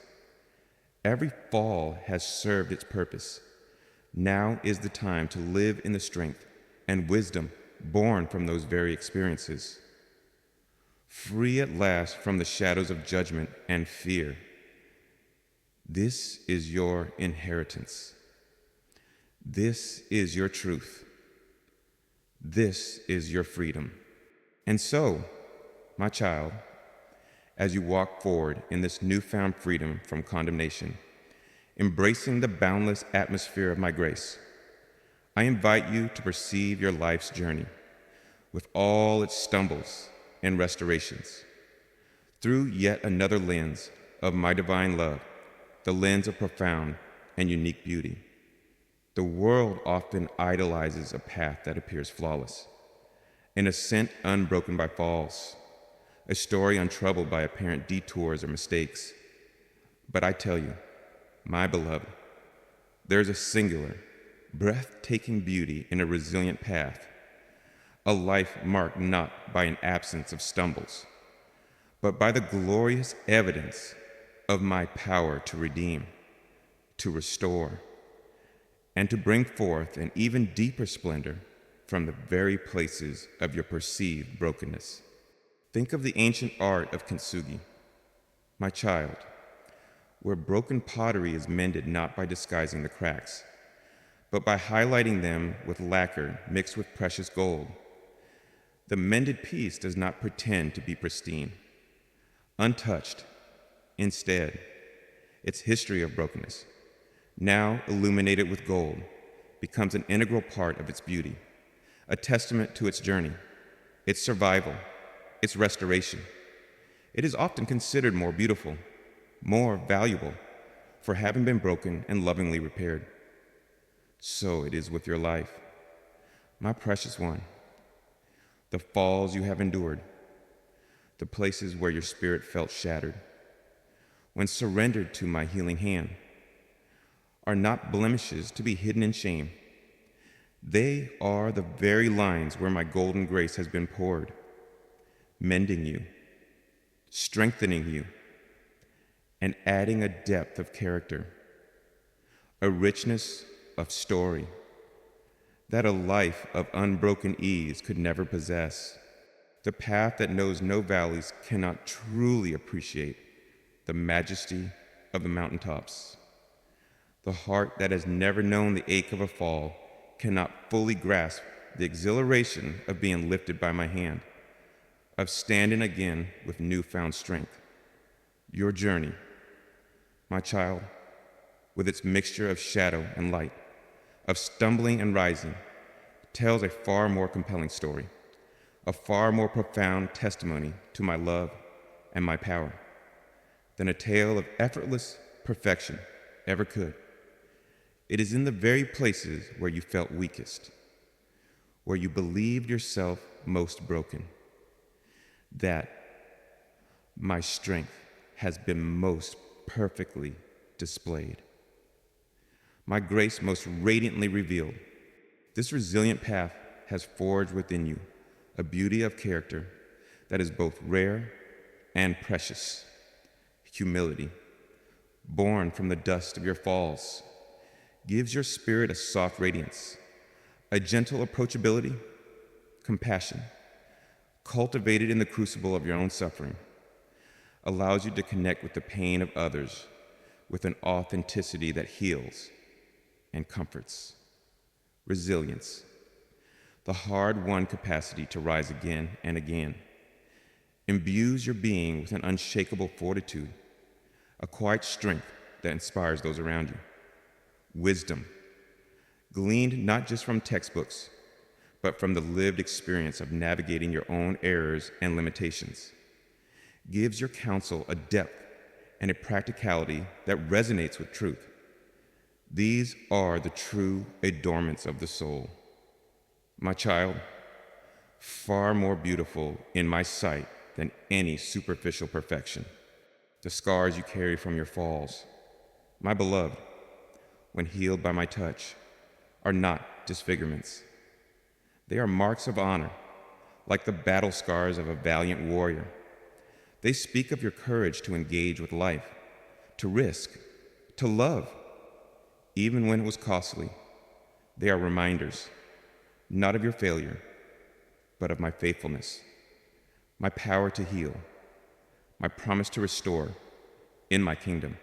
Every fall has served its purpose. Now is the time to live in the strength and wisdom born from those very experiences. Free at last from the shadows of judgment and fear. This is your inheritance. This is your truth. This is your freedom. And so, my child, as you walk forward in this newfound freedom from condemnation, embracing the boundless atmosphere of my grace, I invite you to perceive your life's journey with all its stumbles and restorations through yet another lens of my divine love, the lens of profound and unique beauty. The world often idolizes a path that appears flawless, an ascent unbroken by falls, a story untroubled by apparent detours or mistakes. But I tell you, my beloved, there's a singular, breathtaking beauty in a resilient path, a life marked not by an absence of stumbles, but by the glorious evidence of my power to redeem, to restore, and to bring forth an even deeper splendor from the very places of your perceived brokenness. Think of the ancient art of kintsugi, my child, where broken pottery is mended not by disguising the cracks, but by highlighting them with lacquer mixed with precious gold. The mended piece does not pretend to be pristine, untouched. Instead, its history of brokenness, now illuminated with gold, becomes an integral part of its beauty, a testament to its journey, its survival, its restoration. It is often considered more beautiful, more valuable, for having been broken and lovingly repaired. So it is with your life. My precious one, the falls you have endured, the places where your spirit felt shattered, when surrendered to my healing hand, are not blemishes to be hidden in shame. They are the very lines where my golden grace has been poured, mending you, strengthening you, and adding a depth of character, a richness of story that a life of unbroken ease could never possess. The path that knows no valleys cannot truly appreciate the majesty of the mountaintops. The heart that has never known the ache of a fall cannot fully grasp the exhilaration of being lifted by my hand, of standing again with newfound strength. Your journey, my child, with its mixture of shadow and light, of stumbling and rising, tells a far more compelling story, a far more profound testimony to my love and my power than a tale of effortless perfection ever could. It is in the very places where you felt weakest, where you believed yourself most broken, that my strength has been most perfectly displayed, my grace most radiantly revealed. This resilient path has forged within you a beauty of character that is both rare and precious. Humility, born from the dust of your falls, gives your spirit a soft radiance, a gentle approachability, compassion, cultivated in the crucible of your own suffering, allows you to connect with the pain of others with an authenticity that heals and comforts. Resilience, the hard-won capacity to rise again and again, imbues your being with an unshakable fortitude, a quiet strength that inspires those around you. Wisdom, gleaned not just from textbooks, but from the lived experience of navigating your own errors and limitations, gives your counsel a depth and a practicality that resonates with truth. These are the true adornments of the soul. My child, far more beautiful in my sight than any superficial perfection. The scars you carry from your falls, my beloved, when healed by my touch, are not disfigurements. They are marks of honor, like the battle scars of a valiant warrior. They speak of your courage to engage with life, to risk, to love, even when it was costly. They are reminders, not of your failure, but of my faithfulness, my power to heal, my promise to restore in my kingdom.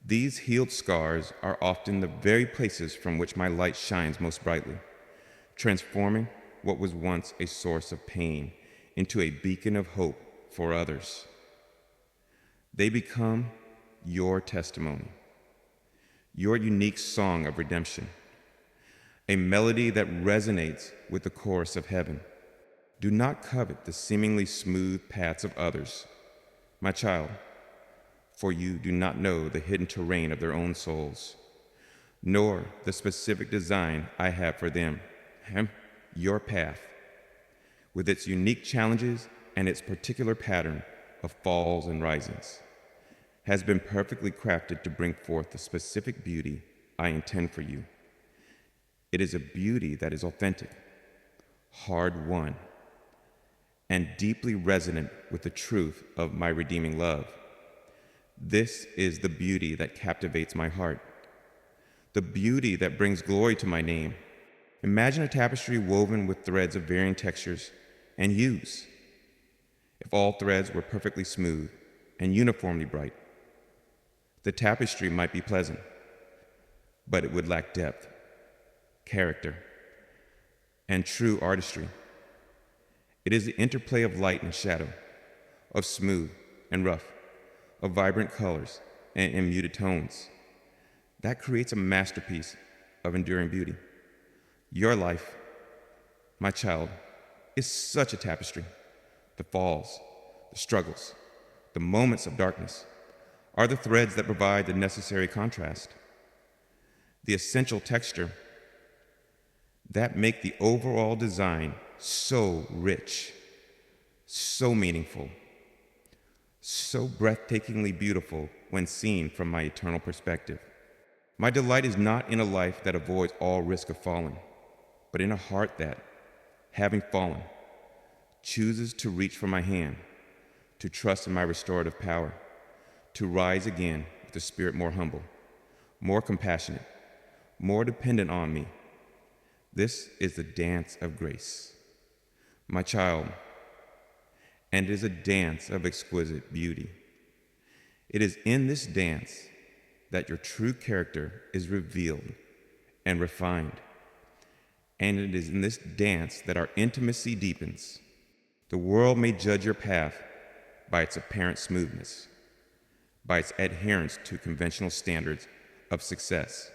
These healed scars are often the very places from which my light shines most brightly, transforming what was once a source of pain into a beacon of hope for others. They become your testimony, your unique song of redemption, a melody that resonates with the chorus of heaven. Do not covet the seemingly smooth paths of others, my child, for you do not know the hidden terrain of their own souls, nor the specific design I have for them. Your path, with its unique challenges and its particular pattern of falls and risings, has been perfectly crafted to bring forth the specific beauty I intend for you. It is a beauty that is authentic, hard-won, and deeply resonant with the truth of my redeeming love. This is the beauty that captivates my heart, the beauty that brings glory to my name. Imagine a tapestry woven with threads of varying textures and hues. If all threads were perfectly smooth and uniformly bright, the tapestry might be pleasant, but it would lack depth, character, and true artistry. It is the interplay of light and shadow, of smooth and rough, of vibrant colors and muted tones, that creates a masterpiece of enduring beauty. Your life, my child, is such a tapestry. The falls, the struggles, the moments of darkness are the threads that provide the necessary contrast, the essential texture that make the overall design so rich, so meaningful, so breathtakingly beautiful when seen from my eternal perspective. My delight is not in a life that avoids all risk of falling, but in a heart that, having fallen, chooses to reach for my hand, to trust in my restorative power, to rise again with a spirit more humble, more compassionate, more dependent on me. This is the dance of grace, my child, and it is a dance of exquisite beauty. It is in this dance that your true character is revealed and refined, and it is in this dance that our intimacy deepens. The world may judge your path by its apparent smoothness, by its adherence to conventional standards of success.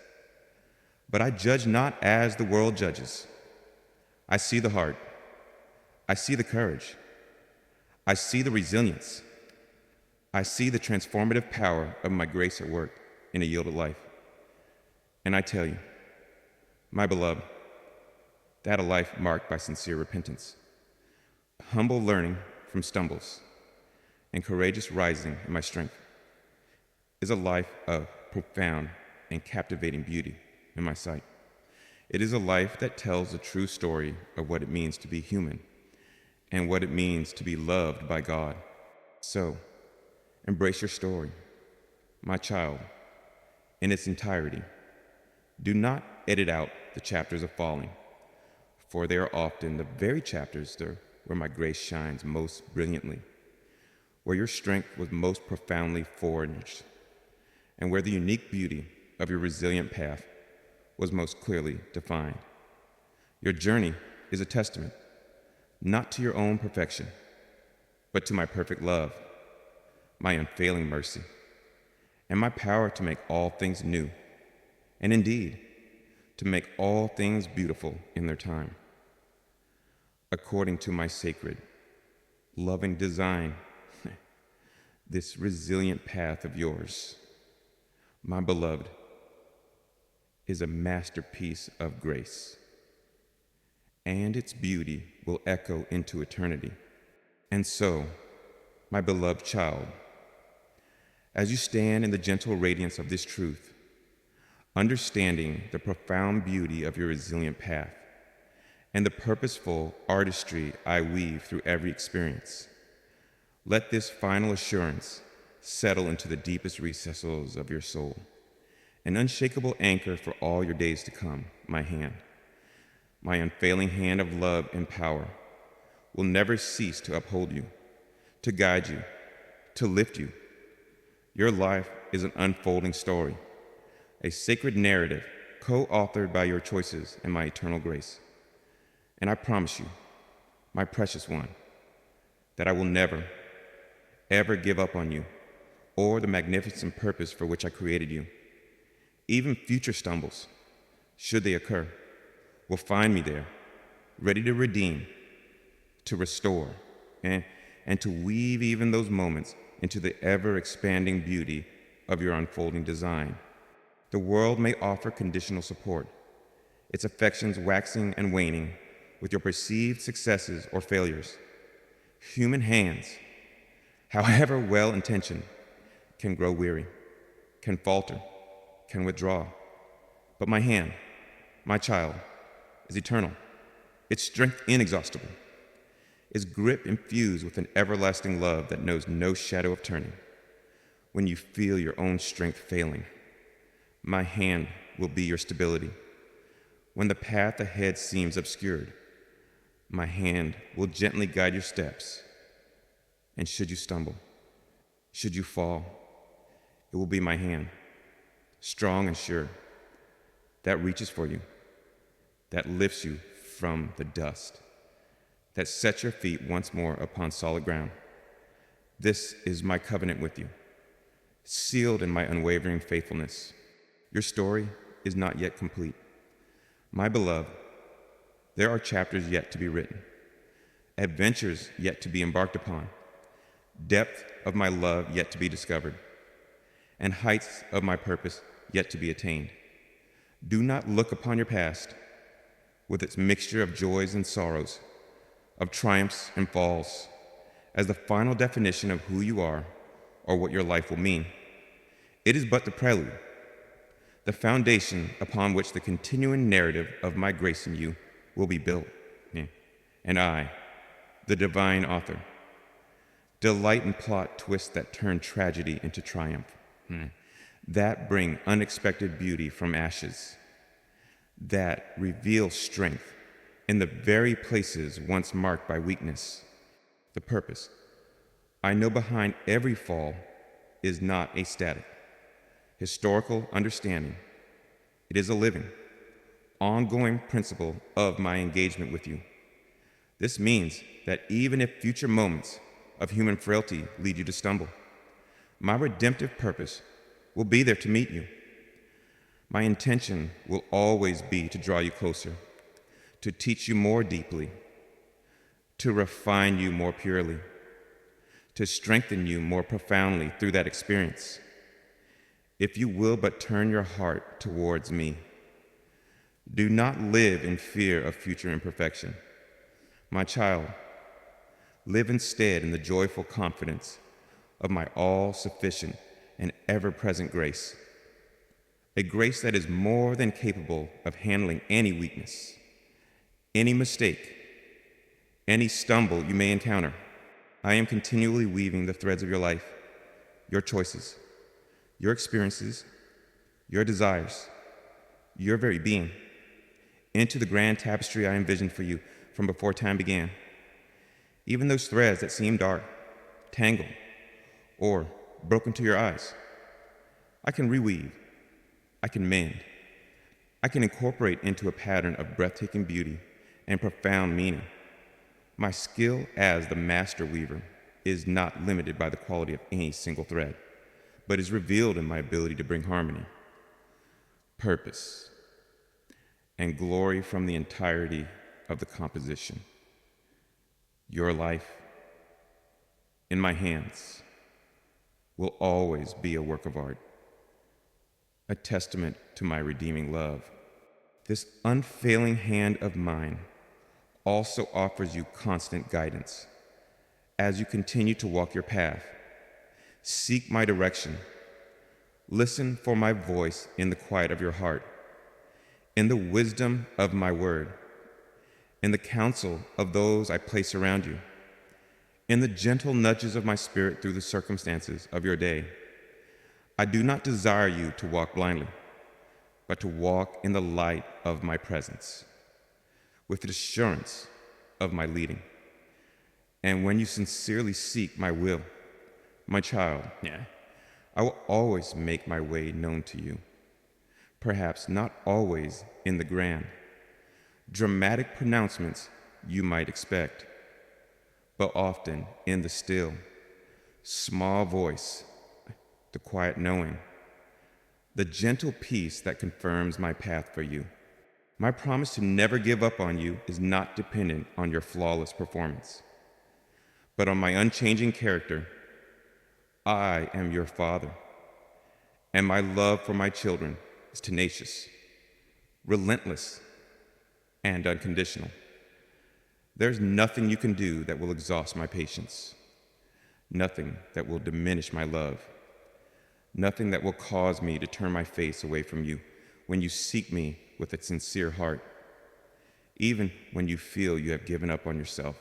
But I judge not as the world judges. I see the heart. I see the courage. I see the resilience. I see the transformative power of my grace at work in a yielded life. And I tell you, my beloved, that a life marked by sincere repentance, humble learning from stumbles, and courageous rising in my strength is a life of profound and captivating beauty in my sight. It is a life that tells the true story of what it means to be human and what it means to be loved by God. So, embrace your story, my child, in its entirety. Do not edit out the chapters of falling, for they are often the very chapters where my grace shines most brilliantly, where your strength was most profoundly forged, and where the unique beauty of your resilient path was most clearly defined. Your journey is a testament, not to your own perfection, but to my perfect love, my unfailing mercy, and my power to make all things new, and indeed, to make all things beautiful in their time. According to my sacred, loving design, this resilient path of yours, my beloved, is a masterpiece of grace, and its beauty will echo into eternity. And so, my beloved child, as you stand in the gentle radiance of this truth, understanding the profound beauty of your resilient path and the purposeful artistry I weave through every experience, let this final assurance settle into the deepest recesses of your soul, an unshakable anchor for all your days to come. My hand, my unfailing hand of love and power, will never cease to uphold you, to guide you, to lift you. Your life is an unfolding story, a sacred narrative co-authored by your choices and my eternal grace. And I promise you, my precious one, that I will never, ever give up on you or the magnificent purpose for which I created you. Even future stumbles, should they occur, will find me there, ready to redeem, to restore, and to weave even those moments into the ever-expanding beauty of your unfolding design. The world may offer conditional support, its affections waxing and waning with your perceived successes or failures. Human hands, however well-intentioned, can grow weary, can falter, can withdraw. But my hand, my child, is eternal, its strength inexhaustible, its grip infused with an everlasting love that knows no shadow of turning. When you feel your own strength failing, my hand will be your stability. When the path ahead seems obscured, my hand will gently guide your steps. And should you stumble, should you fall, it will be my hand, strong and sure, that reaches for you, that lifts you from the dust, that sets your feet once more upon solid ground. This is my covenant with you, sealed in my unwavering faithfulness. Your story is not yet complete. My beloved, there are chapters yet to be written, adventures yet to be embarked upon, depth of my love yet to be discovered, and heights of my purpose yet to be attained. Do not look upon your past, with its mixture of joys and sorrows, of triumphs and falls, as the final definition of who you are or what your life will mean. It is but the prelude, the foundation upon which the continuing narrative of my grace in you will be built. And I, the divine author, delight in plot twists that turn tragedy into triumph, that bring unexpected beauty from ashes, that reveal strength in the very places once marked by weakness. The purpose I know behind every fall is not a static, historical understanding. It is a living, ongoing principle of my engagement with you. This means that even if future moments of human frailty lead you to stumble, my redemptive purpose will be there to meet you. My intention will always be to draw you closer, to teach you more deeply, to refine you more purely, to strengthen you more profoundly through that experience. If you will but turn your heart towards me, do not live in fear of future imperfection. My child, live instead in the joyful confidence of my all-sufficient and ever-present grace, a grace that is more than capable of handling any weakness, any mistake, any stumble you may encounter. I am continually weaving the threads of your life, your choices, your experiences, your desires, your very being, into the grand tapestry I envisioned for you from before time began. Even those threads that seem dark, tangled, or broken to your eyes, I can reweave, I can mend, I can incorporate into a pattern of breathtaking beauty and profound meaning. My skill as the master weaver is not limited by the quality of any single thread, but is revealed in my ability to bring harmony, purpose, and glory from the entirety of the composition. Your life, in my hands, will always be a work of art, a testament to my redeeming love. This unfailing hand of mine also offers you constant guidance as you continue to walk your path. Seek my direction. Listen for my voice in the quiet of your heart, in the wisdom of my word, in the counsel of those I place around you, in the gentle nudges of my spirit through the circumstances of your day. I do not desire you to walk blindly, but to walk in the light of my presence, with the assurance of my leading. And when you sincerely seek my will, my child, I will always make my way known to you. Perhaps not always in the grand, dramatic pronouncements you might expect, but often in the still, small voice, the quiet knowing, the gentle peace that confirms my path for you. My promise to never give up on you is not dependent on your flawless performance, but on my unchanging character. I am your father, and my love for my children is tenacious, relentless, and unconditional. There's nothing you can do that will exhaust my patience, nothing that will diminish my love, nothing that will cause me to turn my face away from you when you seek me with a sincere heart. Even when you feel you have given up on yourself,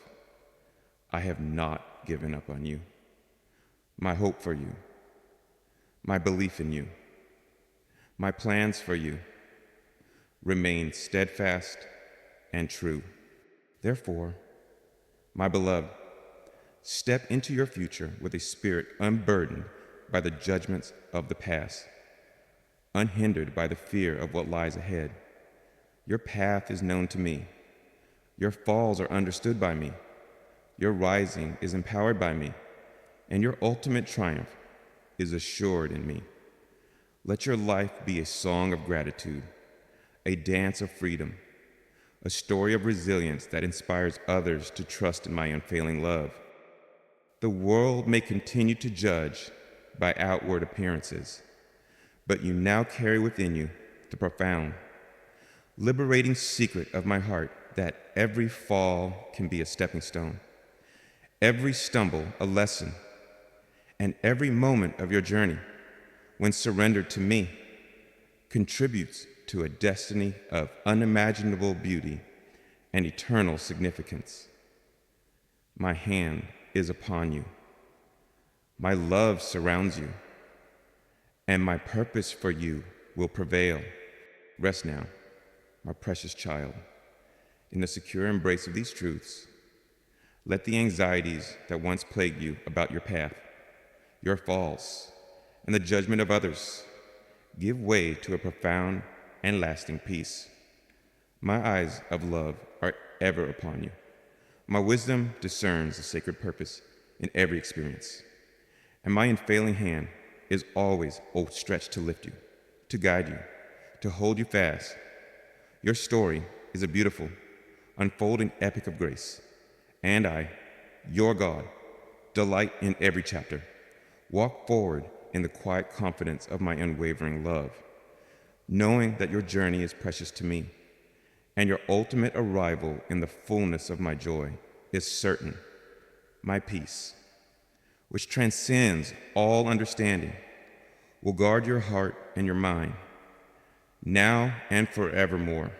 I have not given up on you. My hope for you, my belief in you, my plans for you remain steadfast and true. Therefore, my beloved, step into your future with a spirit unburdened by the judgments of the past, unhindered by the fear of what lies ahead. Your path is known to me. Your falls are understood by me. Your rising is empowered by me, and your ultimate triumph is assured in me. Let your life be a song of gratitude, a dance of freedom, a story of resilience that inspires others to trust in my unfailing love. The world may continue to judge by outward appearances, but you now carry within you the profound, liberating secret of my heart that every fall can be a stepping stone, every stumble a lesson, and every moment of your journey, when surrendered to me, contributes to a destiny of unimaginable beauty and eternal significance. My hand is upon you. My love surrounds you, and my purpose for you will prevail. Rest now, my precious child, in the secure embrace of these truths. Let the anxieties that once plagued you about your path, your falls, and the judgment of others give way to a profound and lasting peace. My eyes of love are ever upon you. My wisdom discerns the sacred purpose in every experience, and my unfailing hand is always outstretched to lift you, to guide you, to hold you fast. Your story is a beautiful, unfolding epic of grace, and I, your God, delight in every chapter. Walk forward in the quiet confidence of my unwavering love, knowing that your journey is precious to me, and your ultimate arrival in the fullness of my joy is certain. My peace, which transcends all understanding, will guard your heart and your mind, now and forevermore.